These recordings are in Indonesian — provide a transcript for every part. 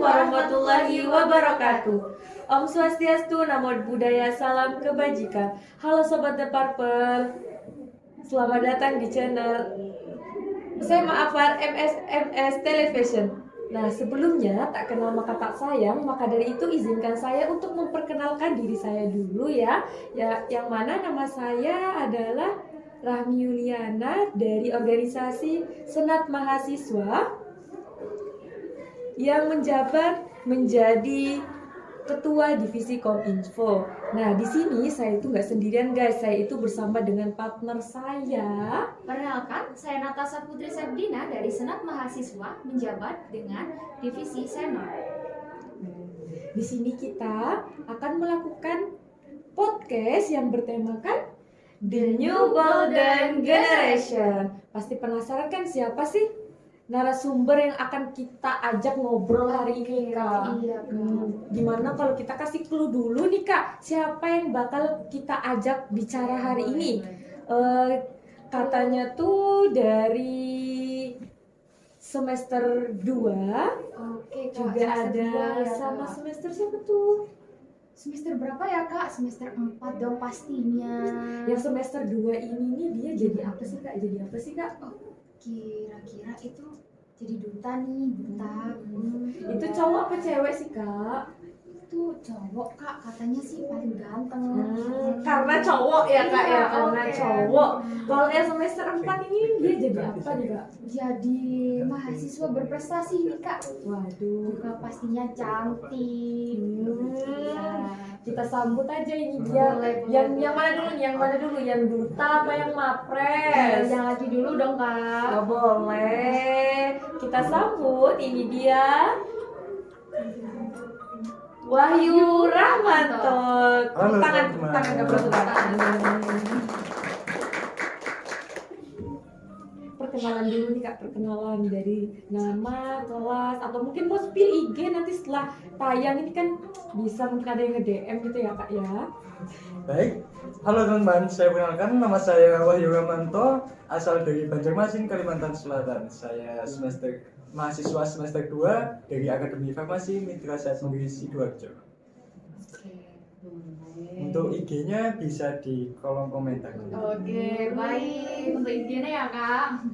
warahmatullahi wabarakatuh. Om Swastiastu, Namo Buddhaya, salam kebajikan. Halo Sobat The Purple, selamat datang di channel saya Afar MS Television. Nah, sebelumnya tak kenal maka tak sayang, maka dari itu izinkan saya untuk memperkenalkan diri saya dulu ya. Yang mana nama saya adalah Rahmi Yuliana dari organisasi Senat Mahasiswa yang menjabat menjadi Ketua Divisi Kominfo. Nah, di sini saya itu nggak sendirian guys, saya itu bersama dengan partner saya. Perkenalkan, saya Natasha Putri Sepdina dari Senat Mahasiswa menjabat dengan Divisi Senior. Di sini kita akan melakukan podcast yang bertemakan The New Golden Generation. Pasti penasaran kan siapa sih narasumber yang akan kita ajak ngobrol hari ini, Kak? Iya, Kak. Gimana kalau kita kasih clue dulu nih, Kak? Siapa yang bakal kita ajak bicara hari ini? Katanya tuh dari semester 2. Oke, Kak. Juga Semester ada 2 ya, sama Kak. semester siapa tuh? Semester berapa ya, Kak? Semester 4 dong pastinya. Yang semester 2 ini nih dia jadi apa sih, Kak? Jadi apa sih, Kak? Kira-kira itu jadi duta nih, duta. Itu cowok apa cewek sih, Kak? Itu cowok, Kak, katanya sih paling ganteng. Karena cowok ya, Kak ya? Karena Oke. cowok. Kalau yang semester 4 ini dia jadi apa nih, Kak? Jadi mahasiswa berprestasi nih, Kak. Waduh. Juga pastinya cantik. Iya. Kita sambut aja ini dia. Boleh, Yang mana dulu? Yang mana dulu? Yang duta apa yang mapres? Yang lagi dulu dong, Kak. Gak boleh. Kita sambut ini dia. Wahyu Rahmanto. Halo, Tangan teman-teman. tepuk tangan. Perkenalan dulu nih, Kak, perkenalan dari nama, kelas, atau mungkin mau spill IG nanti setelah tayang ini kan bisa mungkin ada yang nge-DM gitu ya, Kak ya. Baik, halo teman-teman, saya perkenalkan nama saya Wahyu Ramanto, asal dari Banjarmasin, Kalimantan Selatan. Saya mahasiswa semester 2 dari Akademi Farmasi Mitra Sehat Mandiri Sidoarjo. Untuk IG-nya bisa di kolom komentar. Oke, baik. Untuk IG-nya ya, Kak.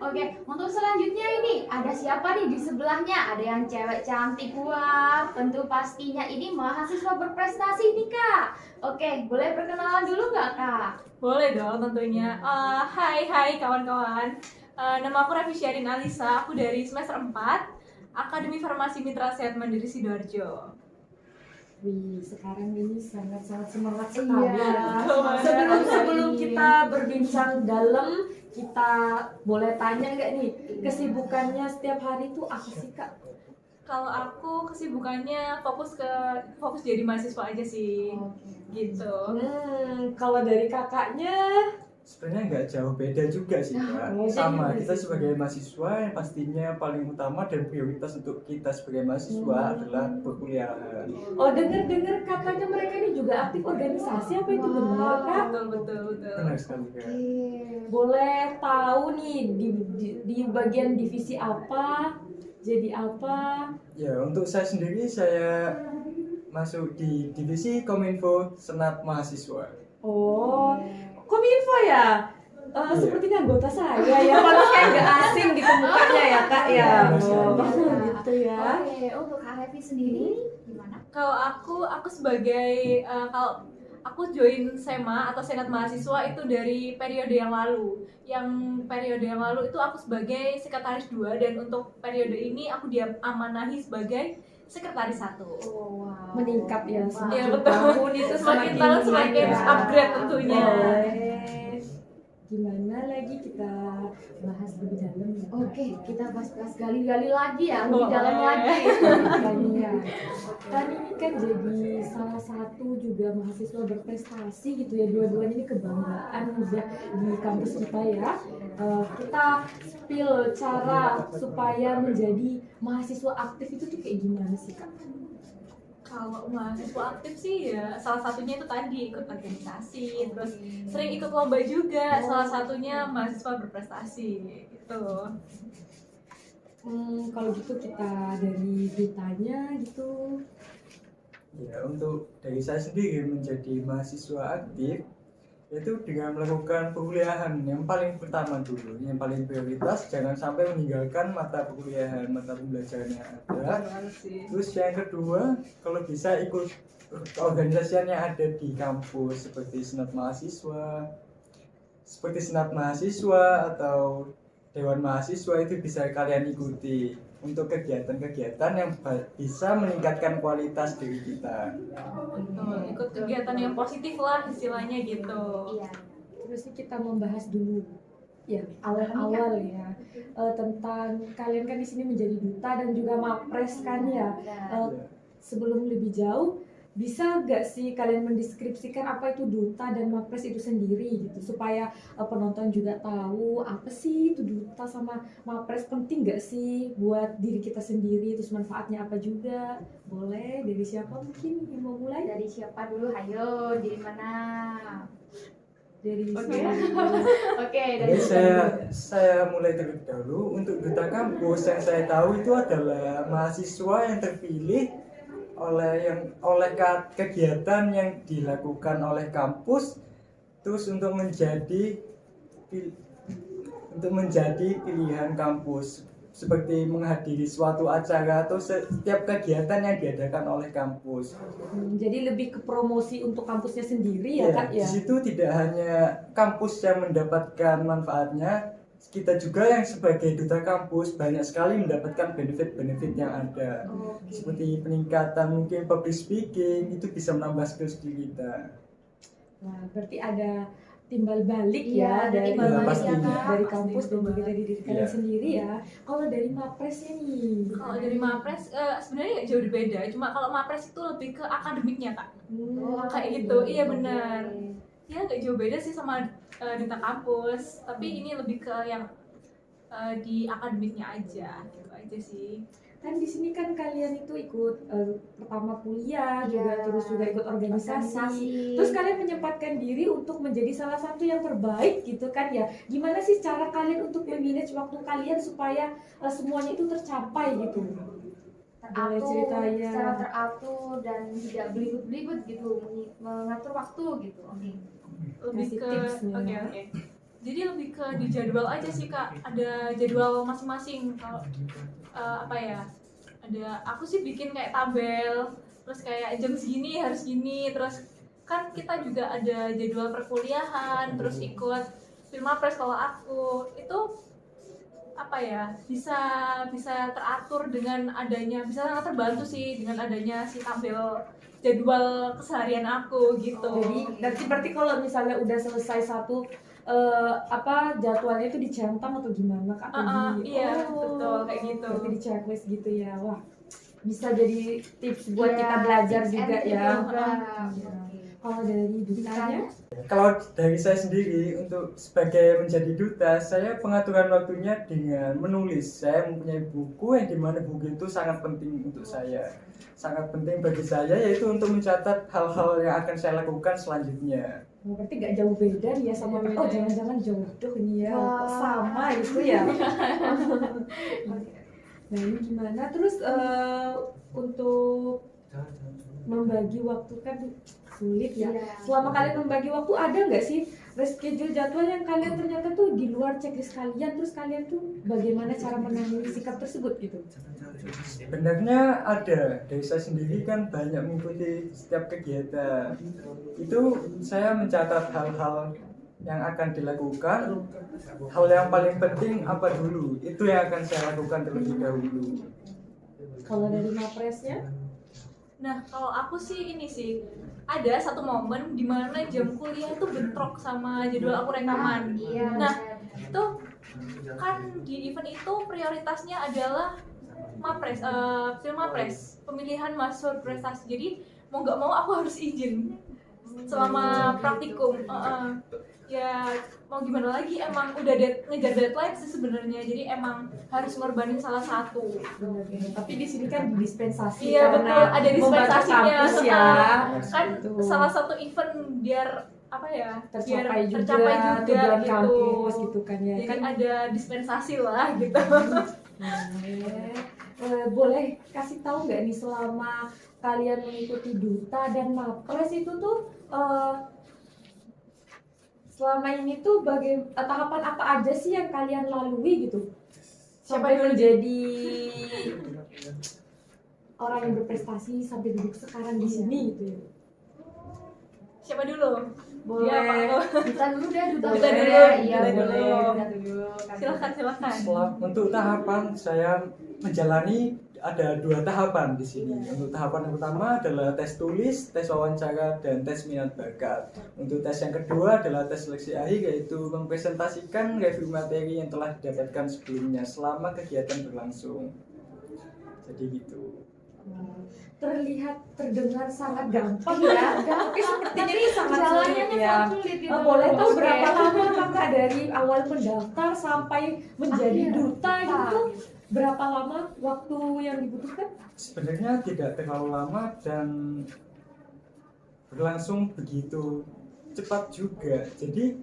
Oke, untuk selanjutnya ini ada siapa nih di sebelahnya? Ada yang cewek cantik, wah. Tentu pastinya ini mahasiswa berprestasi nih, Kak. Oke, boleh perkenalan dulu nggak, Kak? Boleh dong tentunya. Hai kawan-kawan. Nama aku Revi Syarin Alisa, aku dari semester 4 Akademi Farmasi Mitra Sehat Mandiri Sidoarjo. Wih, sekarang ini sangat-sangat semangat sekali Iya, ya. semangat Sebelum sekali. kita berbincang dalam, kita boleh tanya nggak nih kesibukannya setiap hari itu apa sih, Kak? Kalau aku kesibukannya fokus jadi mahasiswa aja sih. Gitu. Kalau dari kakaknya, Sebenarnya nggak jauh beda juga sih, Kak. Oh, jadi Sama, mahasiswa. kita sebagai mahasiswa yang pastinya paling utama dan prioritas untuk kita sebagai mahasiswa adalah perkuliahan. oh dengar katanya mereka ini juga aktif organisasi, apa itu benar, Kak? Betul. Benar sekali, Kak. Boleh tahu nih di bagian divisi apa, jadi apa? Ya, untuk saya sendiri, saya masuk di Divisi Kominfo Senat Mahasiswa. Oh, Kominfo ya? Iya. Sepertinya anggota saya ya, malah kayak nggak asing gitu mukanya ya, Kak ya. Oh, Gitu ya. Oke, untuk Kak Revi sendiri gimana? Kalau aku sebagai kalau aku join SEMA atau Senat Mahasiswa itu dari periode yang lalu. Yang periode yang lalu itu aku sebagai sekretaris 2 dan untuk periode ini aku diamanahi sebagai sekretaris 1. Oh, wow. Meningkat ya, Iya, semakin betul. tahun itu Semakin tahun naik semakin ya. upgrade tentunya. Boleh. Gimana lagi kita bahas lebih dalam ya? Oke, kita bahas gali-gali lagi ya, lebih Boleh. dalam lagi. Makanya kan ini kan jadi salah satu juga mahasiswa berprestasi gitu ya, dua-duanya ini kebanggaan udah di kampus kita ya. Kita spill cara supaya menjadi mahasiswa aktif itu tuh kayak gimana sih, Kak? Kalau mahasiswa aktif sih ya salah satunya itu tadi ikut organisasi, terus sering ikut lomba juga, salah satunya mahasiswa berprestasi gitu. Kalau gitu kita dari dutanya gitu. Ya, untuk dari saya sendiri menjadi mahasiswa aktif itu dengan melakukan perkuliahan yang paling pertama dulu, yang paling prioritas jangan sampai meninggalkan mata perkuliahan, mata pembelajaran yang ada. Terus yang kedua, kalau bisa ikut organisasi yang ada di kampus seperti senat mahasiswa atau dewan mahasiswa itu bisa kalian ikuti untuk kegiatan-kegiatan yang bisa meningkatkan kualitas diri kita. Betul, ikut kegiatan yang positif lah istilahnya gitu. Iya. Terus nih kita membahas dulu ya awal-awal ya tentang kalian kan di sini menjadi duta dan juga mapres kan ya. Sebelum lebih jauh, bisa nggak sih kalian mendeskripsikan apa itu duta dan mapres itu sendiri gitu supaya penonton juga tahu apa sih itu duta sama mapres, penting nggak sih buat diri kita sendiri, terus manfaatnya apa juga? Boleh dari siapa mungkin yang mau mulai? Dari siapa dulu? Ayo, dari mana? Dari Oke. siapa? Oke, dari Jadi saya mulai terlebih dahulu. Untuk duta kampus yang saya tahu itu adalah mahasiswa yang terpilih oleh kegiatan yang dilakukan oleh kampus, terus untuk menjadi pilihan kampus, seperti menghadiri suatu acara atau setiap kegiatan yang diadakan oleh kampus. Jadi lebih ke promosi untuk kampusnya sendiri ya Kak Di ya? situ tidak hanya kampus yang mendapatkan manfaatnya, kita juga yang sebagai duta kampus banyak sekali mendapatkan benefit-benefit yang ada. Seperti peningkatan mungkin public speaking, itu bisa menambah skills diri kita. Nah, berarti ada timbal balik Iya, ya ada dari timbal balik pasti ya, Kak. dari Pasti kampus dan juga dari diri kalian Iya. sendiri ya. Kalau dari mapresnya nih, Kalau dari mapres sebenarnya nggak jauh berbeda, cuma kalau mapres itu lebih ke akademiknya kak. Kayak gitu, iya benar. Ya nggak jauh beda sih sama duta kampus, tapi ini lebih ke yang di akademiknya aja, gitu aja sih. kan di sini kan kalian itu ikut pertama kuliah juga, Iya. terus juga ikut organisasi. Organisasi. Terus kalian menyempatkan diri untuk menjadi salah satu yang terbaik gitu kan ya. Gimana sih cara kalian untuk memanage waktu kalian supaya semuanya itu tercapai gitu? Boleh teratur, ceritain. secara teratur dan tidak belibet-belibet gitu, mengatur waktu gitu. Oke. Lebih Kasih ke tipsnya. oke. Jadi lebih ke di jadwal aja sih kak, ada jadwal masing-masing. Kalau apa ya, ada aku sih bikin kayak tabel, terus kayak jam segini harus gini, terus kan kita juga ada jadwal perkuliahan, terus ikut Filmapres. Kalau aku itu apa ya, bisa teratur dengan adanya, bisa sangat terbantu sih dengan adanya si tabel jadwal keseharian aku gitu. Jadi berarti kalau misalnya udah selesai satu jadwalnya itu dicentang atau gimana Kak? Iya, betul, kayak gitu. Berarti di checklist gitu ya. Wah, bisa jadi tips buat Iya, kita belajar tips juga and ya. trick juga. Iya. Kalau dari dutanya, Kalau dari saya sendiri, untuk sebagai menjadi duta, saya pengaturan waktunya dengan menulis. Saya mempunyai buku yang dimana buku itu sangat penting untuk saya. Sangat penting bagi saya, yaitu untuk mencatat hal-hal yang akan saya lakukan selanjutnya. berarti gak jauh beda nih ya sama Beda. oh jangan-jangan jodoh ini ya. Wah. Kok sama itu ya. Nah ini gimana? Terus untuk membagi waktu kan sulit ya. Iya. Selama kalian membagi waktu ada nggak sih reschedule jadwal yang kalian ternyata tuh di luar checklist kalian, terus kalian tuh bagaimana cara menangani sikap tersebut gitu? Sebenarnya ada, dari saya sendiri kan banyak mengikuti setiap kegiatan. Itu saya mencatat hal-hal yang akan dilakukan, hal yang paling penting apa dulu, itu yang akan saya lakukan terlebih dahulu. Kalau dari mapresnya? Nah, kalau aku sih ini sih, ada satu momen di mana jam kuliah itu bentrok sama jadwal aku rekaman. Iya. Nah, itu kan di event itu prioritasnya adalah mapres, Filmapres, pemilihan mahasiswa berprestasi. Jadi mau nggak mau aku harus izin selama praktikum. Ya mau gimana lagi, emang udah ngejar deadline sih sebenarnya. Jadi emang harus ngorbanin salah satu. Benar-benar. Tapi di sini kan dispensasi Iya karena betul, ada membantu dispensasinya. kampus ya. Kan Gitu. salah satu event biar apa ya, tercapai biar juga tercapai juga tujuan gitu. kampus gitu kan ya. Jadi Kan ada dispensasi lah gitu. boleh kasih tahu nggak nih selama kalian mengikuti duta dan mapres itu tuh selama ini tuh tahapan apa aja sih yang kalian lalui gitu sampai dulu? menjadi orang yang berprestasi sampai duduk sekarang di sini gitu ya. Siapa dulu? Boleh. Dia apa tuh? Duta dulu deh, duta Duta dulu. dulu, Iya, duta boleh. dulu. Duta dulu. Silakan. Untuk tahapan saya menjalani ada 2 tahapan di sini. Untuk tahapan yang pertama adalah tes tulis, tes wawancara, dan tes minat bakat. Untuk tes yang kedua adalah tes seleksi akhir, yaitu mempresentasikan review materi yang telah didapatkan sebelumnya selama kegiatan berlangsung. Jadi gitu. Terdengar sangat gampang ya. Tapi sepertinya ini sangat sulit Jalannya ya. sulit gitu. Boleh tahu Oke. berapa lama kakak dari awal mendaftar sampai menjadi Akhir duta duta. gitu tuh? Berapa lama waktu yang dibutuhkan? Sebenarnya tidak terlalu lama dan berlangsung begitu cepat juga. Jadi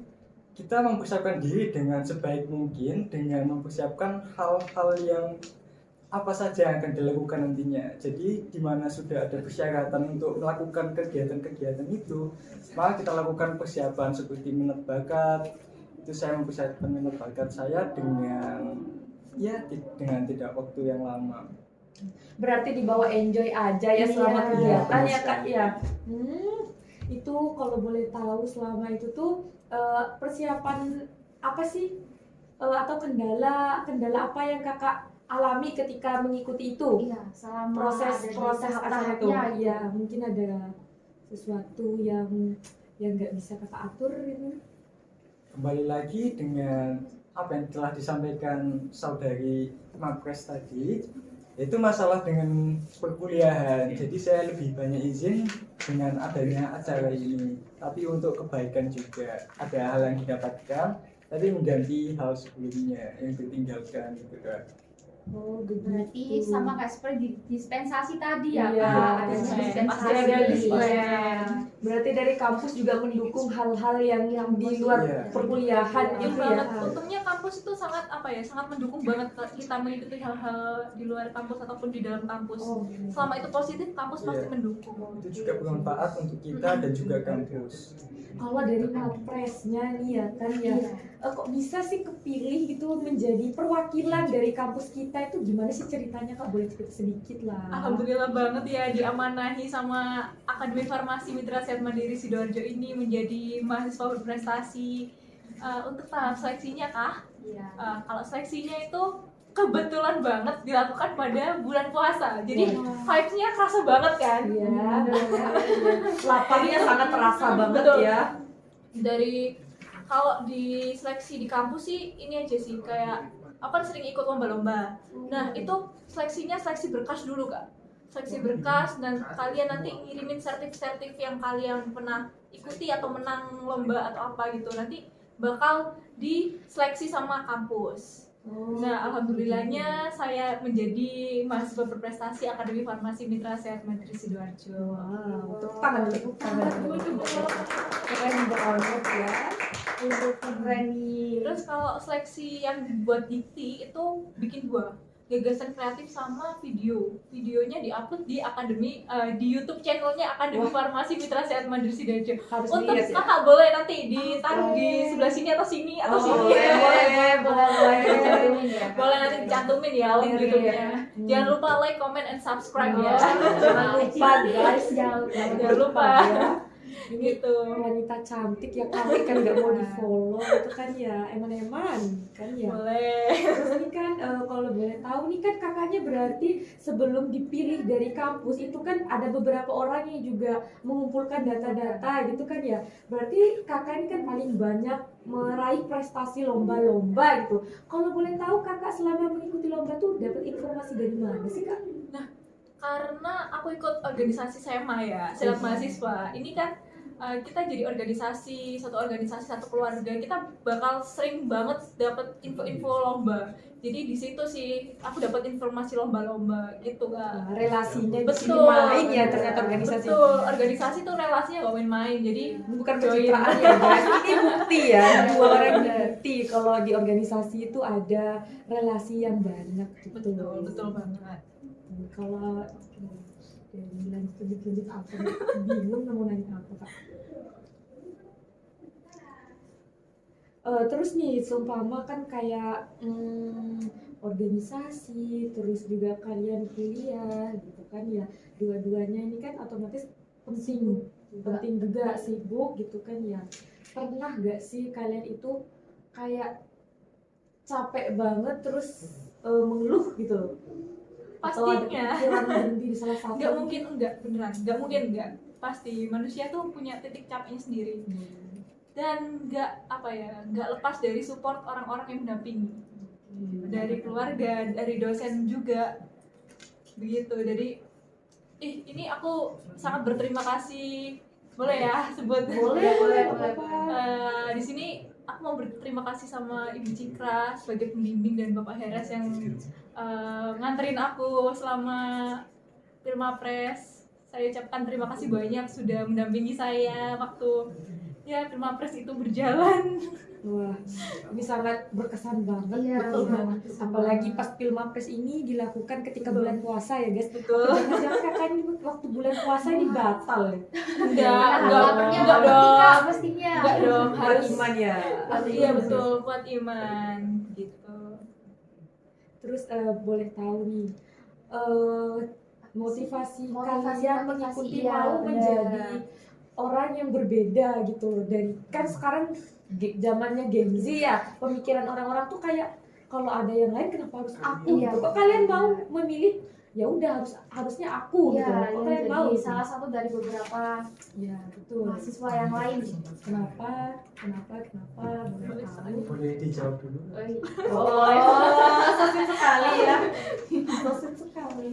kita mempersiapkan diri dengan sebaik mungkin dengan mempersiapkan hal-hal yang apa saja yang akan dilakukan nantinya. Jadi di mana sudah ada persyaratan untuk melakukan kegiatan-kegiatan itu, maka kita lakukan persiapan seperti minat bakat. Itu saya mempersiapkan minat bakat saya dengan tidak waktu yang lama. Berarti dibawa enjoy aja ya selama Iya. kegiatan ya kak ya. Itu kalau boleh tahu selama itu tuh persiapan apa sih atau kendala apa yang kakak alami ketika mengikuti itu? Iya, selama ada di proses tahap-tahapnya itu. gitu. Iya, mungkin ada sesuatu yang nggak bisa kakak atur gitu. Kembali lagi dengan apa yang telah disampaikan saudari Mapres tadi, yaitu masalah dengan perkuliahan. Jadi saya lebih banyak izin dengan adanya acara ini, tapi untuk kebaikan juga. Ada hal yang didapatkan tapi mengganti hal sebelumnya yang ditinggalkan gitu kan. Oh, begitu. Berarti sama kayak seperti dispensasi tadi ya, Iya, Kak. Adanya dispen. dispensasi. Pasti ada dispen. Iya. Berarti dari kampus juga mendukung hal-hal yang di luar Iya. perkuliahan Iya gitu banget. ya. Untungnya kampus itu sangat sangat mendukung banget kita mengikuti hal-hal di luar kampus ataupun di dalam kampus. Oh. Selama itu positif, kampus pasti Iya. mendukung. Itu juga bermanfaat untuk kita dan juga kampus. Kalau dari Mapresnya nih ya kan ya, kok bisa sih kepilih gitu menjadi perwakilan dari kampus kita, itu gimana sih ceritanya kak? Boleh cerita sedikit lah. Alhamdulillah banget ya diamanahi sama Akademi Farmasi Mitra Sehat Mandiri Sidoarjo ini menjadi mahasiswa berprestasi. Untuk tahap seleksinya kah? Iya. Kalau seleksinya itu kebetulan banget dilakukan pada bulan puasa. Jadi vibes-nya kerasa banget kan? Iya. Laparnya sangat terasa banget Betul. ya. Dari kalau di seleksi di kampus sih ini aja sih, kayak aku kan sering ikut lomba-lomba. Nah itu seleksinya seleksi berkas dulu kak, seleksi berkas, dan kalian nanti ngirimin sertif-sertif yang kalian pernah ikuti atau menang lomba atau apa gitu, nanti bakal diseleksi sama kampus. Nah, alhamdulillahnya saya menjadi mahasiswa berprestasi Akademi Farmasi Mitra Sehat Mandiri Sidoarjo. Wow, tepuk tangan. Keren banget ya. Keren nih. Terus kalau seleksi yang dibuat Dikti itu bikin 2, gagasan kreatif sama video. Videonya diupload di Akademi di YouTube channelnya Akademi Farmasi Mitra Sehat Mandiri Sidoarjo. Harus Untuk dilihat ya. kakak boleh nanti ditaruh di sebelah sini atau sini atau sini. Cantumin ya, Kak. Boleh nanti dicantumin ya link Boleh, YouTube-nya. ya. Jangan lupa like, comment, and subscribe ya. Jangan lupa guys, Jangan lupa. ya. Ini Gitu. wanita cantik ya, kami kan nggak mau di follow itu kan ya, eman-eman kan ya. Boleh. Terus ini kan kalau boleh tahu nih kan kakaknya berarti sebelum dipilih dari kampus itu kan ada beberapa orang yang juga mengumpulkan data-data gitu kan ya. Berarti kakak ini kan paling banyak meraih prestasi lomba-lomba gitu. Kalau boleh tahu kakak selama mengikuti lomba tuh dapat informasi dari mana sih kak? Karena aku ikut organisasi SEMA ya, Senat Mahasiswa. Ini kan kita jadi satu organisasi, satu keluarga, kita bakal sering banget dapat info-info lomba. Jadi di situ sih aku dapat informasi lomba-lomba gitu kan. Nah, relasinya di sini Betul. main ya ternyata organisasi. Betul, organisasi tuh relasinya gak main-main. Jadi Bukan join. pencitraan ya guys, ini bukti ya, dua orang bukti kalau di organisasi itu ada relasi yang banyak gitu. betul banget. Kalau lanjut apa? Bingung mau nanya apa kak? Terus nih, seumpama kan kayak organisasi, terus juga kalian kuliah gitu kan ya, dua-duanya ini kan otomatis penting juga sibuk gitu kan ya. Pernah gak sih kalian itu kayak capek banget terus mengeluh gitu loh? Atau ada Pastinya. pikiran berhenti di salah satu? Nggak mungkin enggak, beneran. Nggak mungkin enggak. Pasti manusia tuh punya titik capeknya sendiri. Dan nggak lepas dari support orang-orang yang mendampingi. Dari keluarga, dari dosen juga. Begitu. Jadi ini aku sangat berterima kasih. Boleh ya sebut? Boleh. Di sini aku mau berterima kasih sama Ibu Cikra sebagai pembimbing dan Bapak Heras yang nganterin aku selama Pilmapres. Saya ucapkan terima kasih banyak sudah mendampingi saya waktu Pilmapres itu berjalan. Wah, ini sangat berkesan banget. Iya, betul iya, banget. berkesan Apalagi banget. pas Pilmapres ini dilakukan ketika Betul. bulan puasa ya guys. Betul. Jangan-jangan kakak ini waktu bulan puasa ini batal ya? Enggak dong. Pastinya. Enggak dong, Kuat harus iman ya. Iya betul, kuat iman gitu. Terus boleh tahu nih motivasi Motivasi, kalian mengikuti iya, mau benar. menjadi orang yang berbeda gitu loh. Dan kan sekarang zamannya Gen Z ya, pemikiran orang-orang tuh kayak kalau ada yang lain kenapa harus aku? Iya, Kok kalian mau memilih? Ya udah harusnya aku gitu. Iya, Kok yang kalian jadi mau? salah satu dari beberapa Ya betul. mahasiswa yang lain. Kenapa? Boleh tahu? Boleh dijawab dulu. Oh, sosit sekali ya. Sosit sekali.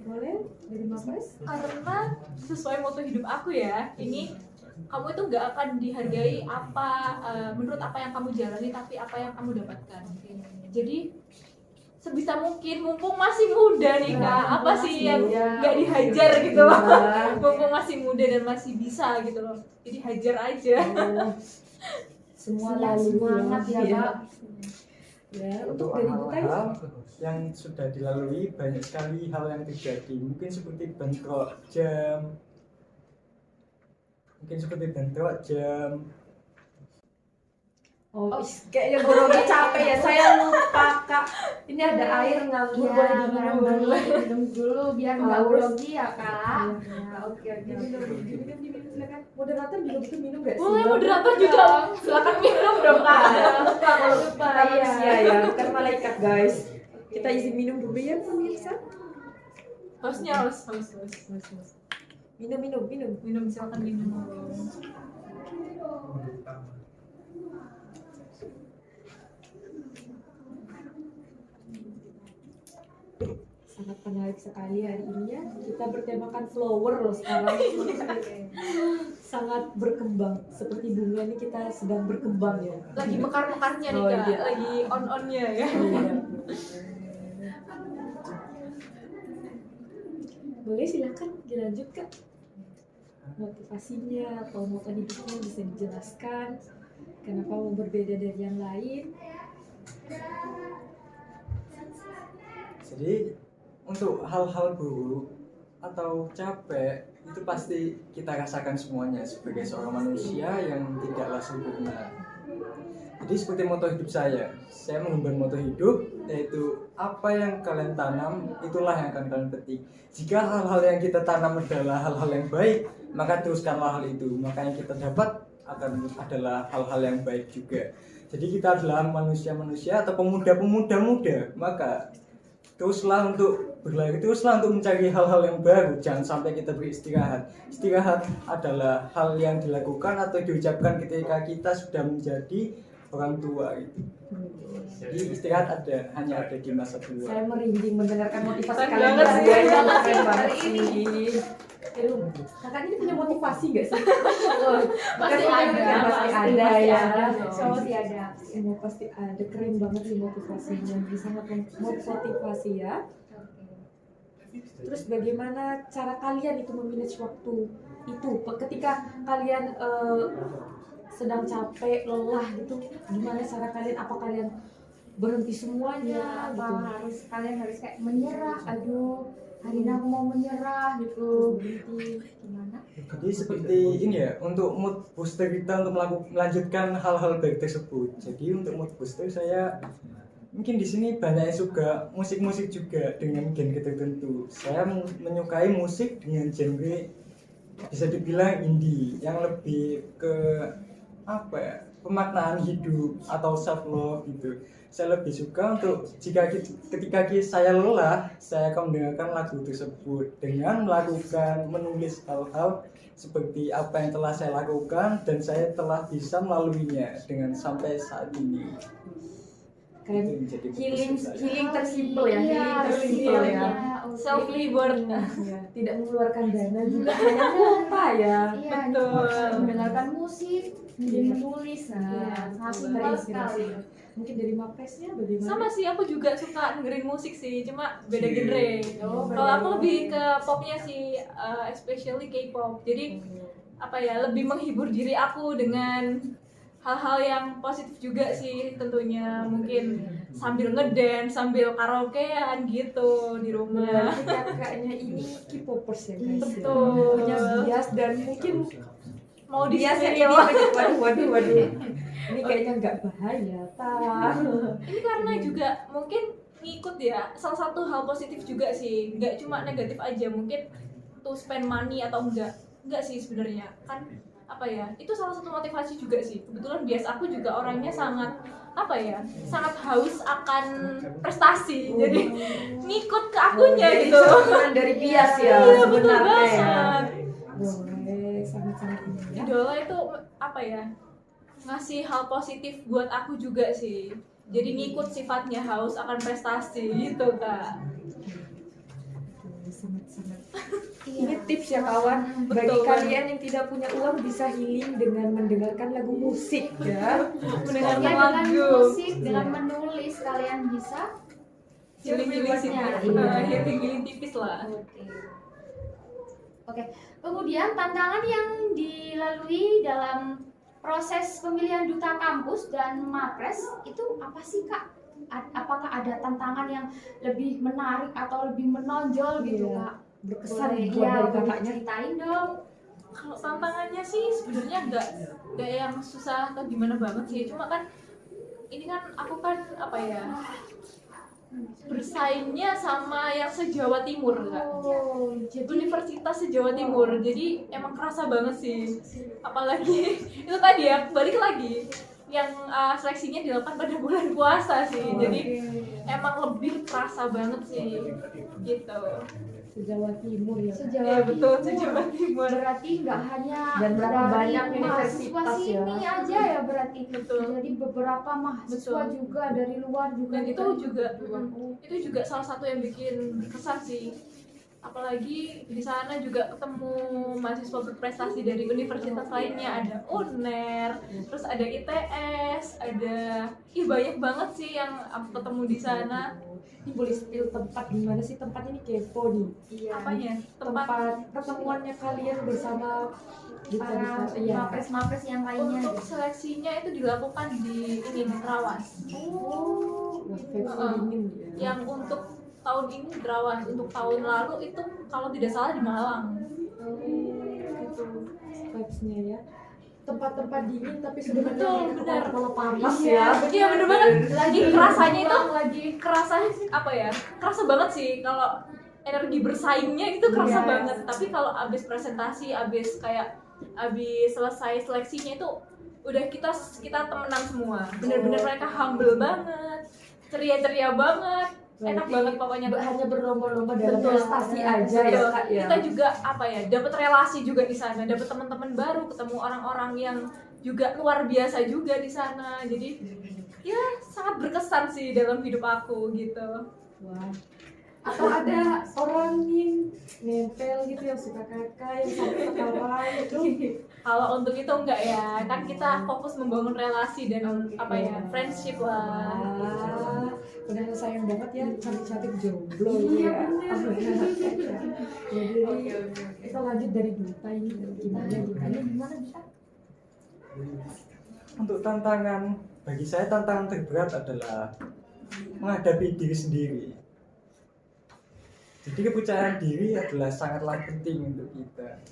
Boleh dari Mas? Karena sesuai moto hidup aku ya, ini kamu itu nggak akan dihargai menurut apa yang kamu jalani, tapi apa yang kamu dapatkan. Jadi sebisa mungkin, mumpung masih muda nih kak, apa sih yang nggak dihajar gitu loh. Mumpung masih muda dan masih bisa gitu loh, jadi hajar aja. Semua Siap, lalu semangat ya, Kak. Ya, untuk Untuk dari Bu Kai, hal yang sudah dilalui banyak sekali hal yang terjadi, mungkin seperti bentrok jam, kayaknya Boromi capek ya. Saya lupa kak. Ini ada air nganggur, Iya, boleh diminum dulu. minum dulu biar nggak Haus. grogi ya kak. Oke. Diminum, silakan. Moderator juga bisa minum nggak sih? Boleh, Bang? moderator juga silakan minum dong kak. Lupa kalau kita Iya. manusia ya, bukan malaikat guys. Kita izin minum dulu ya pemirsa. Hostnya host. Minum. Silakan minum. Sangat menarik sekali hari ini ya. Kita bertemakan flower loh sekarang. Sangat berkembang. Seperti bunga ini kita sedang berkembang ya. Lagi mekar-mekarnya nih Oh, kak, iya. lagi on-onnya ya. Boleh silakan dilanjut kak. Motivasinya atau moto hidupnya bisa dijelaskan. Kenapa mau berbeda dari yang lain? Jadi untuk hal-hal buruk atau capek itu pasti kita rasakan semuanya sebagai seorang manusia yang tidaklah sempurna. Jadi seperti moto hidup saya mengemban moto hidup, yaitu apa yang kalian tanam itulah yang akan kalian petik. Jika hal-hal yang kita tanam adalah hal-hal yang baik, maka teruskanlah hal itu. Maka yang kita dapat adalah hal-hal yang baik juga. Jadi kita adalah manusia-manusia atau pemuda-pemuda muda, maka teruslah untuk berlari, teruslah untuk mencari hal-hal yang baru. Jangan sampai kita beristirahat. Istirahat adalah hal yang dilakukan atau diucapkan ketika kita sudah menjadi orang tua gitu. Jadi istirahat hanya ada di masa tua. Saya merinding mendengarkan motivasi Keren kalian banget sih. berdua. Keren banget Keren sih banget hari ini. sih. Kakak ini punya motivasi nggak sih? Pasti Bukan ada, pasti ada ya. Pasti ada. Semua pasti ada, keren banget sih motivasinya, sangat memotivasi ya. Terus bagaimana cara kalian itu memanage waktu itu ketika kalian sedang capek, lelah gitu, gimana cara kalian? Apa kalian berhenti semuanya Apa gitu? kalian harus kayak menyerah, aduh hari ini aku mau menyerah gitu, Berhenti. gimana? Jadi seperti ini ya, untuk mood booster kita untuk melanjutkan hal-hal baik tersebut. Jadi untuk mood booster saya mungkin di sini banyak yang suka musik-musik juga dengan genre tertentu. Saya menyukai musik dengan genre bisa dibilang indie yang lebih ke apa ya, pemaknaan hidup atau self love gitu. Saya lebih suka untuk ketika saya lelah, saya akan mendengarkan lagu tersebut dengan menulis hal-hal seperti apa yang telah saya lakukan dan saya telah bisa melaluinya dengan sampai saat ini. Kalian Itu menjadi healing motivasi saya. healing tersimpel ya, Iya, healing tersimpel iya, ya. oke. Self reward. Ya, tidak mengeluarkan dana juga hanya kuota ya. Iya, Betul. mendengarkan musik, kemudian menulis, Iya, sangat betul. simpel Terinspirasi. sekali. Mungkin dari Mapresnya bagaimana? Sama sih, aku juga suka dengerin musik sih, cuma beda Iya. genre. Oh, beda Kalau aku genre. lebih ke popnya sih, especially K-pop. Jadi apa ya, lebih menghibur diri aku dengan hal-hal yang positif juga sih tentunya. Mungkin sambil ngedance, sambil karaokean gitu di rumah. Berarti kakaknya ini K-popers ya guys. Betul. Punya bias dan mungkin Mau bias yang di-spill. ini waduh. Ini kayaknya nggak bahaya, Ini karena juga mungkin ngikut ya, salah satu hal positif juga sih, nggak cuma negatif aja, mungkin to spend money atau enggak sih sebenarnya kan, apa ya, itu salah satu motivasi juga sih. Kebetulan bias aku juga orangnya sangat apa ya, sangat haus akan prestasi, jadi ngikut ke akunya Jadi gitu. cerminan dari bias ya Iya, betul sebenarnya ya. banget. Boleh, sangat-sangat ini ya. Idola itu apa ya, ngasih hal positif buat aku juga sih, jadi ngikut sifatnya haus akan prestasi gitu kak. Sangat-sangat. Iya. Ini tips ya kawan, bagi Betul. kalian yang tidak punya uang bisa healing dengan mendengarkan lagu musik ya. Mendengarkan Pokoknya dengan lagu, musik, dengan menulis kalian bisa healing sih, Iya. healing tipis lah. Oke. Kemudian tantangan yang dilalui dalam proses pemilihan duta kampus dan Mapres itu apa sih kak? Apakah ada tantangan yang lebih menarik atau lebih menonjol gitu Iya. kak? Berkesan Boleh, buat iya, dari boleh kakaknya. ceritain dong. Kalau tantangannya sih sebenarnya nggak yang susah atau gimana banget sih, cuma kan ini kan aku kan apa ya, bersaingnya sama yang se-Jawa Timur kak. Oh, jadi Universitas se-Jawa Timur, jadi emang kerasa banget sih. Apalagi itu tadi ya, balik lagi yang seleksinya dilakukan pada bulan puasa sih, jadi emang lebih kerasa banget sih gitu. Se-Jawa Timur ya. Sejauh Betul, se-Jawa Timur. berarti nggak hanya Dan berapa dari banyak mahasiswa universitas ya. sini aja ya berarti. Betul. Jadi beberapa mahasiswa Betul. juga dari luar juga. Dan itu juga Oh. itu juga salah satu yang bikin berkesan sih. Apalagi di sana juga ketemu mahasiswa berprestasi dari universitas lainnya, ada UNER, terus ada ITS, ada banyak banget sih yang aku ketemu di sana. Ini boleh spill tempat di mana sih, tempat ini kepo nih. Iya. Apanya? Tempat pertemuannya kalian bersama Para iya. mapres yang lainnya. Untuk seleksinya itu dilakukan di Trawas. Oh. Wah, vibes Heeh. dingin ya. Yang untuk tahun ini Trawas, untuk tahun lalu itu kalau tidak salah di Malang. Gitu vibes-nya ya. Tempat-tempat dingin tapi sebenarnya Betul, punya benar. kepala panas Iya, ya. iya bener banget. Lagi kerasanya itu lagi. kerasanya apa ya? Kerasa banget sih kalau energi bersaingnya itu kerasa Iya. banget. Tapi kalau abis presentasi, abis selesai seleksinya itu udah kita temenan semua. Bener-bener mereka humble banget, ceria-ceria banget, enak Berarti banget pokoknya. hanya berlomba-lomba dalam Betul. prestasi aja ya Betul. kak ya. Kita juga apa ya, dapat relasi juga di sana, dapat teman-teman baru, ketemu orang-orang yang juga luar biasa juga di sana. Jadi ya sangat berkesan sih dalam hidup aku gitu. Wah, Atau ada orang yang nempel gitu yang suka kakak yang sampai ketawa gitu? Kalau untuk itu enggak ya, kan kita fokus membangun relasi dan apa ya, friendship lah. Wah, udah sayang banget ya cantik-cantik jomblo Iya, ya. bener. Jadi kita lanjut dari Duta ini gimana? Gimana bisa? Untuk tantangan, bagi saya tantangan terberat adalah menghadapi diri sendiri. Jadi kepercayaan diri adalah sangatlah penting untuk kita.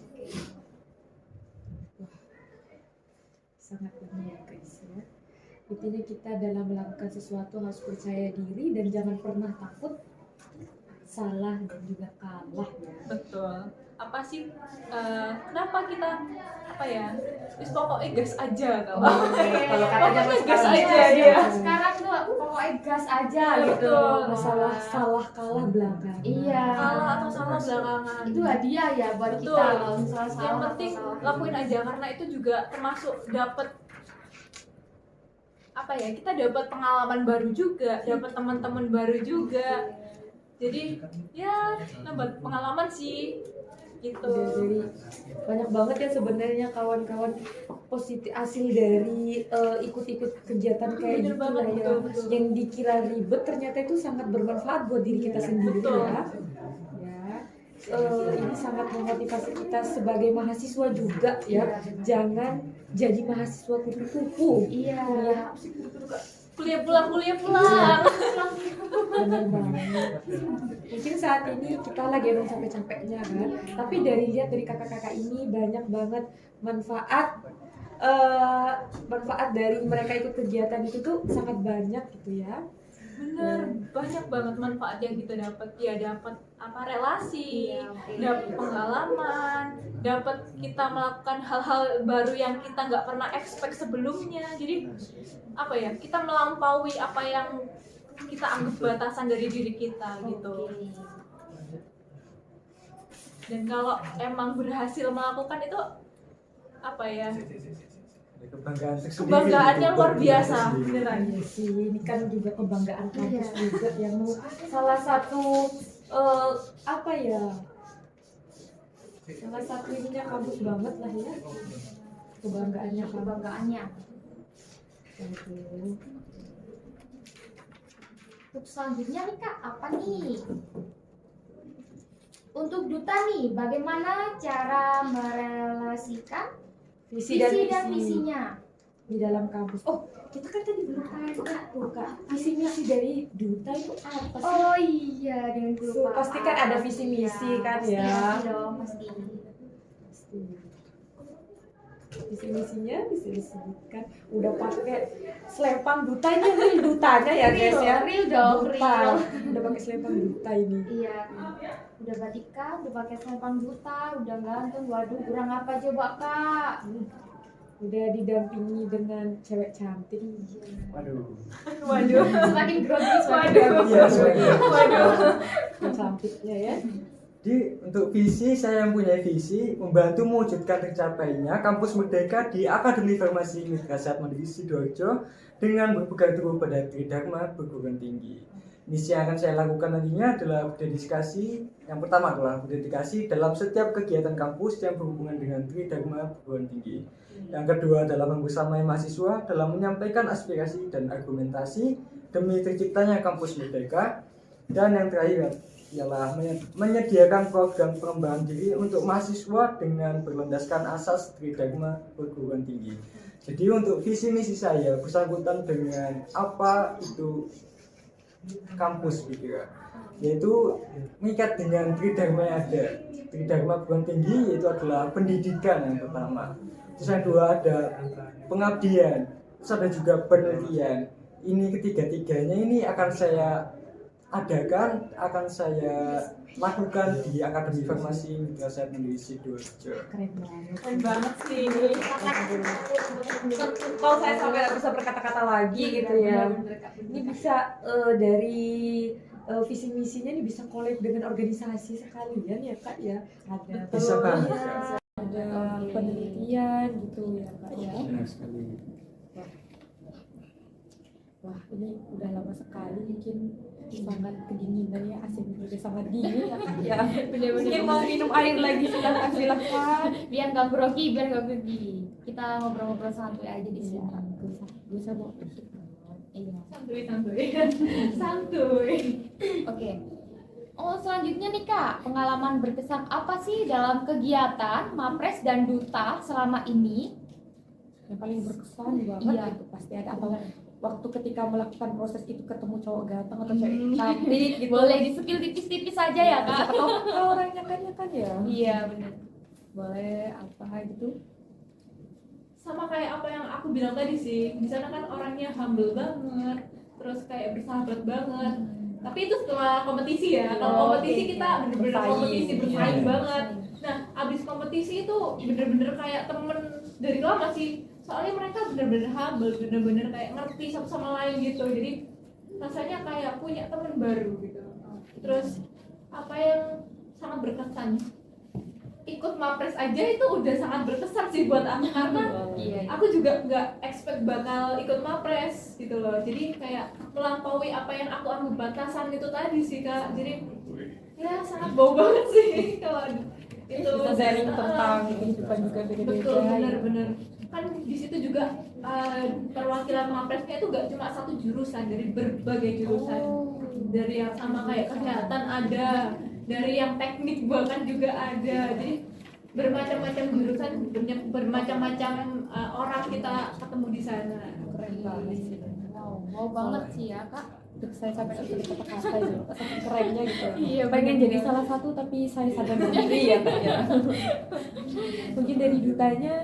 Sangat benar guys ya. Intinya kita dalam melakukan sesuatu harus percaya diri dan jangan pernah takut salah dan juga kalah ya. Betul. Apa sih kenapa kita apa ya? Wis pokoknya gas aja kalau. Kalau katanya Pokoknya mas gas sekarang aja ya. ya. Sekarang tuh pokoknya gas aja gitu. Betul. Masalah salah kalah belakangan. Iya. Kalah atau salah belakangan. Itu hadiah ya buat Betul. kita kalau misalnya salah. Yang penting atau salah. lakuin aja karena itu juga termasuk dapat apa ya, kita dapat pengalaman baru juga, dapat teman-teman baru juga, jadi ya nambah pengalaman sih gitu. Jadi banyak banget ya sebenarnya kawan-kawan positif hasil dari ikut-ikut kegiatan kayak Bener gitu banget, lah ya. betul. Yang dikira ribet ternyata itu sangat bermanfaat buat diri kita sendiri Betul. ya. Ini sangat memotivasi kita sebagai mahasiswa juga ya. Jangan jadi mahasiswa kupu-kupu. Iya. Kuliah kuliah pulang bener banget. Mungkin saat ini kita lagi emang capek-capeknya kan, tapi dari lihat dari kakak-kakak ini banyak banget manfaat dari mereka ikut kegiatan itu tuh sangat banyak gitu ya. bener, banyak banget manfaat yang kita dapat, ya dapat apa, relasi, dapat pengalaman, dapat kita melakukan hal-hal baru yang kita nggak pernah expect sebelumnya. Jadi apa ya, kita melampaui apa yang kita anggap batasan dari diri kita gitu. Dan kalau emang berhasil melakukan itu apa ya, Kebanggaan tersendiri. kebanggaan yang luar Untuk biasa sendiri. beneran. Iya sih, ini kan juga kebanggaan kampus Iya. juga yang salah satu apa ya, salah satu ininya kampus banget lah ya, kebanggaannya kampus. Kebanggaannya. Gitu. Untuk selanjutnya nih Kak, apa nih? Untuk Duta nih, bagaimana cara merelasikan visi dan misinya? Di dalam kampus. Oh, kita kan tadi belum tanya tuh Kak, visi misi dari Duta itu apa sih? Oh iya, dengan guru So, pasti kan ada visi misi kan pasti, ya. Pasti dong, pasti. Visi misinya bisa disebutkan. Udah pakai selempang Duta ini real Dutanya ya guys ya. Real dong, Duta. real. Udah pakai selempang Duta ini. Iya, udah batika, udah pakai selempang Duta, udah ganteng. Waduh, kurang apa coba Kak? Udah didampingi dengan cewek cantik. Waduh. Waduh. Semakin grogi, semakin Waduh. grogi. Iya, sebagai Waduh. Cantiknya ya. Jadi untuk visi, saya mempunyai visi membantu mewujudkan tercapainya kampus merdeka di Akademi Farmasi Migrasat Mandiri Sidoarjo dengan berpegang teguh pada Tridharma perguruan tinggi. Misi yang akan saya lakukan nantinya adalah berdedikasi. Yang pertama adalah berdedikasi dalam setiap kegiatan kampus yang berhubungan dengan Tridharma perguruan tinggi. Yang kedua adalah membersamai mahasiswa dalam menyampaikan aspirasi dan argumentasi demi terciptanya kampus merdeka. Dan yang terakhir ialah menyediakan program pengembangan diri untuk mahasiswa dengan berlandaskan asas Tridharma perguruan tinggi. Jadi untuk visi misi saya bersangkutan dengan apa itu kampus gitu ya, yaitu mengikat dengan Tridharma yang ada. Tridharma perguruan tinggi yaitu adalah pendidikan yang pertama. Terus yang kedua ada pengabdian, terus ada juga penelitian. Ini ketiga-tiganya ini akan saya adakan, akan saya lakukan di Akademi Farmasi Migrasat Mandiri Sidoarjo. Keren banget. Keren banget sih ini. Kalau saya sampai nggak bisa berkata-kata lagi gitu ya. Ini bisa dari visi misinya ini bisa collab dengan organisasi sekalian ya Kak ya. Ada Bisa banget. penelitian, ada penelitian gitu ya Kak ya. Benar sekali. Wah ini udah lama sekali mungkin sangat kedinginan ya, asik udah sangat dingin ya Kak ya. Bener-bener. Mungkin mau minum air lagi, silakan. Biar nggak grogi, kita ngobrol-ngobrol santuy aja di sini. Gue usah mau Iya. Santuy. Oke. Oh, selanjutnya nih Kak, pengalaman berkesan apa sih dalam kegiatan Mapres dan Duta selama ini? yang paling berkesan banget Iya. gitu pasti ada atau waktu ketika melakukan proses itu ketemu cowok ganteng atau cewek cantik gitu. Boleh di-spill tipis-tipis aja ya Kak? Siapa tahu kan orangnya kan ya. Iya, benar. Boleh apa gitu. Sama kayak apa yang aku bilang tadi sih, di sana kan orangnya humble banget, terus kayak bersahabat banget. Tapi itu setelah kompetisi ya. Kalau kompetisi kita bener-bener Bersaing. kompetisi bersaing Iya. banget. Nah, abis kompetisi itu bener-bener kayak temen dari lama sih. Soalnya mereka bener-bener humble, bener-bener kayak ngerti satu sama lain gitu. Jadi rasanya kayak punya temen baru gitu. Terus apa yang sangat berkesan? Ikut Mapres aja itu udah sangat berkesan sih buat aku karena Iya. aku juga nggak expect bakal ikut Mapres gitu loh. Jadi kayak melampaui apa yang aku anggap batasan itu tadi sih Kak. Jadi ya sangat bau banget sih kalau itu Kita sharing tentang kehidupan juga beda-beda. betul, bener-bener kan di situ juga perwakilan Mapresnya itu gak cuma satu jurusan, dari berbagai jurusan. Dari yang sama kayak kesehatan ada, dari yang teknik bahkan juga ada. Jadi bermacam-macam jurusan, bermacam-macam orang kita ketemu di sana. Keren banget sih. Wow banget sih ya Kak. Terus saya sampai ada kata-kata gitu, saking kerennya gitu. Iya, Pengen bener-bener. jadi salah satu tapi saya sadar diri ya Kak ya. Mungkin dari dutanya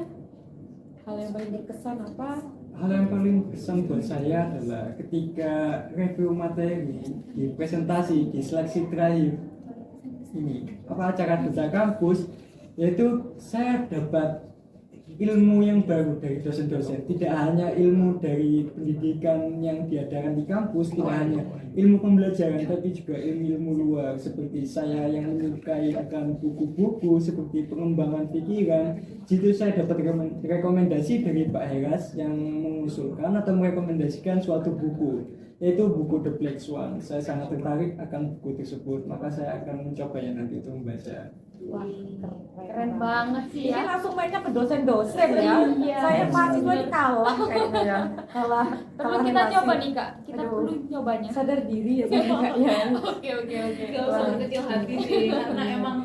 hal yang paling berkesan apa? Hal yang paling berkesan buat saya adalah ketika review materi di presentasi di seleksi terakhir ini acara duta kampus, yaitu saya dapat ilmu yang baru dari dosen-dosen. Tidak hanya ilmu dari pendidikan yang diadakan di kampus, tidak hanya ilmu pembelajaran, tapi juga ilmu-ilmu luar seperti saya yang menyukai akan buku-buku seperti pengembangan pikiran. Jitu saya dapat rekomendasi dari Pak Heras yang mengusulkan atau merekomendasikan suatu buku, yaitu buku The Black Swan. Saya sangat tertarik akan buku tersebut, maka saya akan mencobanya nanti untuk membaca. Wah, Keren banget sih Ini ya. langsung mainnya ke dosen-dosen ya. Iya. Saya mahasiswa ini kalah kayaknya ya. Kalah. Perlu kalah kita relasi. coba nih Kak. Kita Aduh. perlu nyobanya. Sadar diri ya saya kayaknya. Oke. Gak usah berkecil hati sih, karena emang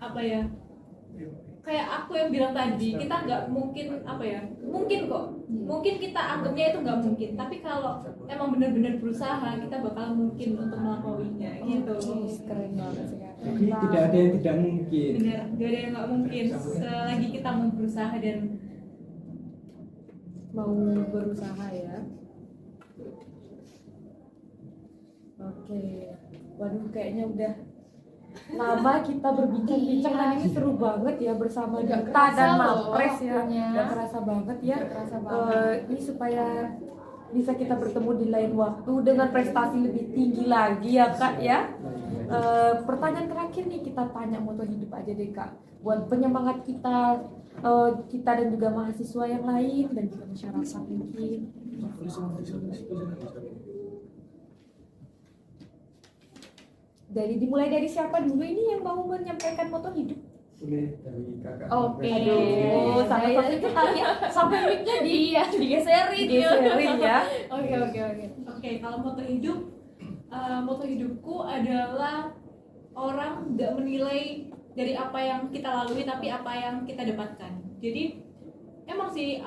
apa ya, kayak aku yang bilang tadi, kita nggak mungkin apa ya, mungkin kita anggapnya itu nggak mungkin, tapi kalau emang benar-benar berusaha kita bakal mungkin untuk melampauinya gitu. Keren banget sih Kak. Jadi tidak ada yang tidak mungkin. Benar, gak ada yang nggak mungkin selagi kita mau berusaha dan Mau berusaha ya. Oke. Waduh kayaknya udah lama kita berbincang-bincang dan ini seru banget ya bersama Nggak Duta kerasa dan loh Mapres ya. waktunya. Gak kerasa banget ya. Nggak kerasa banget. Ini supaya bisa kita bertemu di lain waktu dengan prestasi lebih tinggi lagi ya Kak ya. Pertanyaan terakhir nih kita tanya moto hidup aja deh Kak. Buat penyemangat kita dan juga mahasiswa yang lain dan juga masyarakat mungkin. Dimulai dari siapa dulu ini yang mau menyampaikan moto hidup? Boleh dari kakak. Oke. Aduh, sampai kita ya sampai mic-nya Digeserin ya. digeserin ya. Oke. oke, kalau moto hidupku adalah orang nggak menilai dari apa yang kita lalui, tapi apa yang kita dapatkan. Jadi emang sih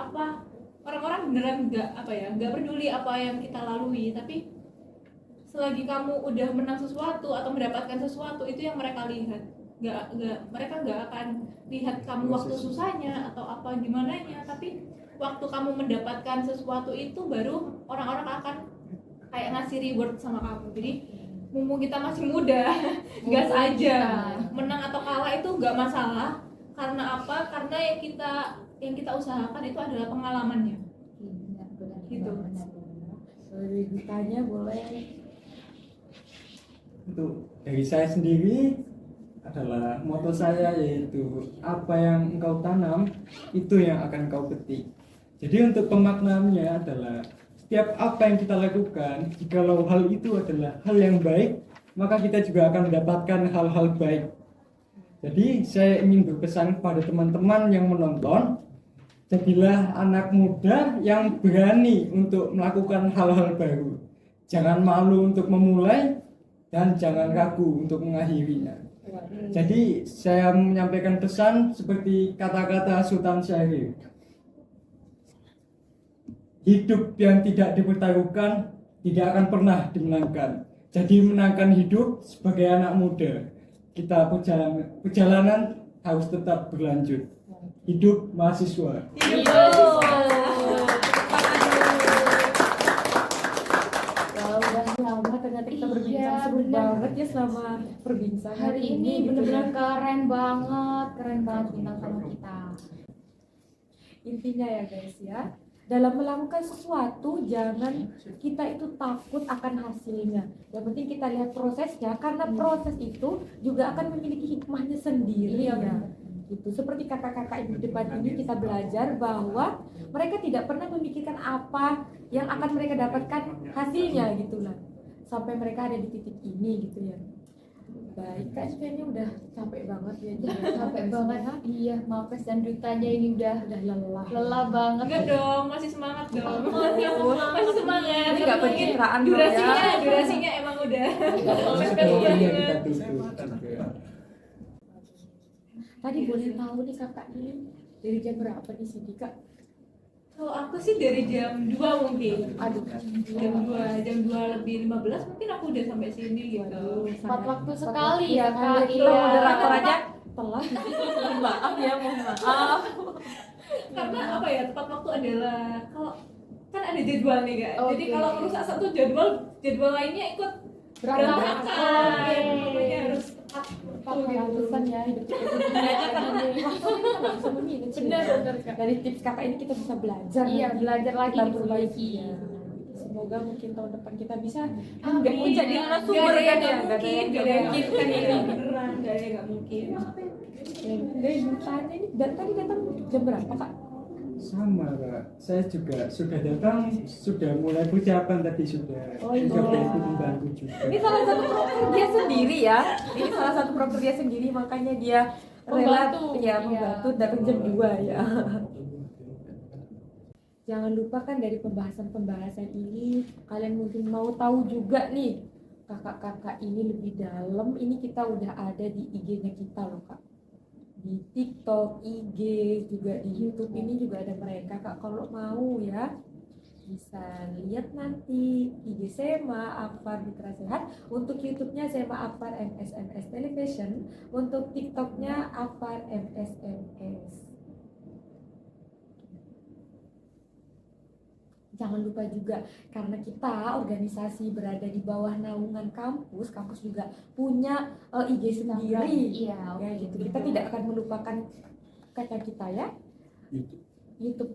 orang-orang beneran nggak peduli apa yang kita lalui, tapi selagi kamu udah menang sesuatu atau mendapatkan sesuatu, itu yang mereka lihat. Mereka nggak akan lihat kamu waktu susahnya atau apa gimananya, tapi waktu kamu mendapatkan sesuatu itu baru orang-orang akan kayak ngasih reward sama kamu. Jadi mumpung kita masih muda, gas aja. Menang atau kalah itu nggak masalah. Karena apa? Karena yang kita usahakan itu adalah pengalamannya. Gitu. Dari Dutanya boleh. Untuk dari saya sendiri adalah moto saya, yaitu apa yang engkau tanam itu yang akan kau petik. Jadi untuk pemaknaannya adalah setiap apa yang kita lakukan, jikalau hal itu adalah hal yang baik, maka kita juga akan mendapatkan hal-hal baik. Jadi saya ingin berpesan kepada teman-teman yang menonton, jadilah anak muda yang berani untuk melakukan hal-hal baru. Jangan malu untuk memulai dan jangan ragu untuk mengakhirinya. Jadi saya menyampaikan pesan seperti kata-kata Sultan Syahrir. Hidup yang tidak dipertaruhkan tidak akan pernah dimenangkan. Jadi menangkan hidup sebagai anak muda. Kita perjalanan harus tetap berlanjut. Hidup mahasiswa. Wow, udah lama ternyata kita berbincang Iya, seru bener. banget ya selama perbincangan Hari ini gitu bener-bener ya. keren banget bintang tamu kita. Intinya ya guys ya, dalam melakukan sesuatu jangan kita itu takut akan hasilnya. Yang penting kita lihat prosesnya, karena proses itu juga akan memiliki hikmahnya sendiri Iya, ya. benar. Gitu. Seperti kakak-kakak di depan ini kita belajar bahwa mereka tidak pernah memikirkan apa yang akan mereka dapatkan hasilnya gitulah. Sampai mereka ada di titik ini gitu ya. Baik, Kak, kayaknya udah capek banget ya. Capek banget. Iya, Mapes dan Dutanya ini udah lelah. lelah banget. Enggak dong, masih semangat dong. Masih semangat. Ini nggak pencitraan dong Durasinya emang udah. Sudah waktunya kita tutup. Tadi boleh tahu nih kakak ini dari jam berapa di sini kak? Kalau aku sih dari jam 2 mungkin. Aduh, Jam 2 lebih 15 mungkin aku udah sampai sini gitu. Tepat waktu sekali ya, Kak. Kita Iya. moderator aja telat. Maaf ya, mohon maaf. Karena apa ya, tepat waktu adalah kalau kan ada jadwal nih Kak. Oke. Jadi kalau merusak satu jadwal lainnya ikut Berantakan. berantakan. Oke. Makanya harus tepat Pantesan ya hidup kita begini aja karena waktu kita nggak bisa memilih. Benar, Kak. Dari tips kakak ini kita bisa belajar. Iya, belajar lagi, kita diperbaiki. perbaiki. Ya. Semoga mungkin tahun depan kita bisa Amin. nggak mau jadi narasumber kan ya, nggak ada yang nggak mungkin kan ini. beneran, nggak ada yang nggak mungkin. Dari tanya ini dan tadi datang jam berapa kak? Sama Kak, saya juga sudah datang, sudah mulai persiapan tadi sudah. Oh, iya. Coba ikut membantu juga. Ini salah satu proker dia sendiri ya. Ini salah satu proker dia sendiri, makanya dia rela Membantu. ya Iya. membantu datang jam 2 ya. Jangan lupa kan dari pembahasan ini kalian mungkin mau tahu juga nih kakak-kakak ini lebih dalam. Ini kita udah ada di IG-nya kita loh kak. Di TikTok, IG, juga di YouTube ini juga ada mereka kak. Kalau mau ya bisa lihat nanti IG Sema Akbar Mitra Sehat. Untuk YouTube-nya Sema Akbar MSMS Television. Untuk TikTok-nya Akbar MSMS. Jangan lupa juga karena kita organisasi berada di bawah naungan kampus juga punya IG sendiri. Iya, Ya gitu. Kita tidak akan melupakan kata kita ya. YouTube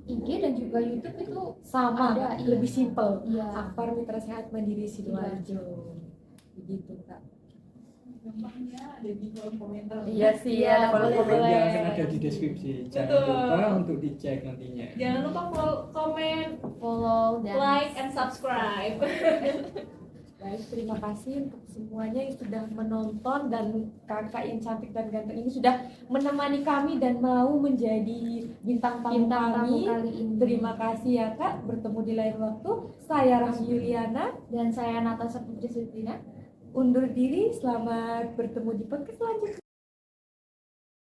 IG dan juga YouTube itu sama, ada, iya. lebih simpel. Iya. Akbar Mitra Sehat Mandiri Sidoarjo. Begitu kak. Gampangnya ada di kolom komentar. Iya sih, Iya, ada kolom boleh, komentar. Yang akan ada di deskripsi. Jangan Betul. lupa untuk dicek nantinya. Jangan lupa komen, follow dan like, and subscribe. Baik, terima kasih untuk semuanya yang sudah menonton dan kakak yang cantik dan ganteng ini sudah menemani kami dan mau menjadi bintang tamu bintang tamu kami. kali ini. Terima kasih ya kak, bertemu di lain waktu. Saya Rahmi Yuliana, Dan saya Natasha Putri Sutina. undur diri, selamat bertemu di podcast selanjutnya.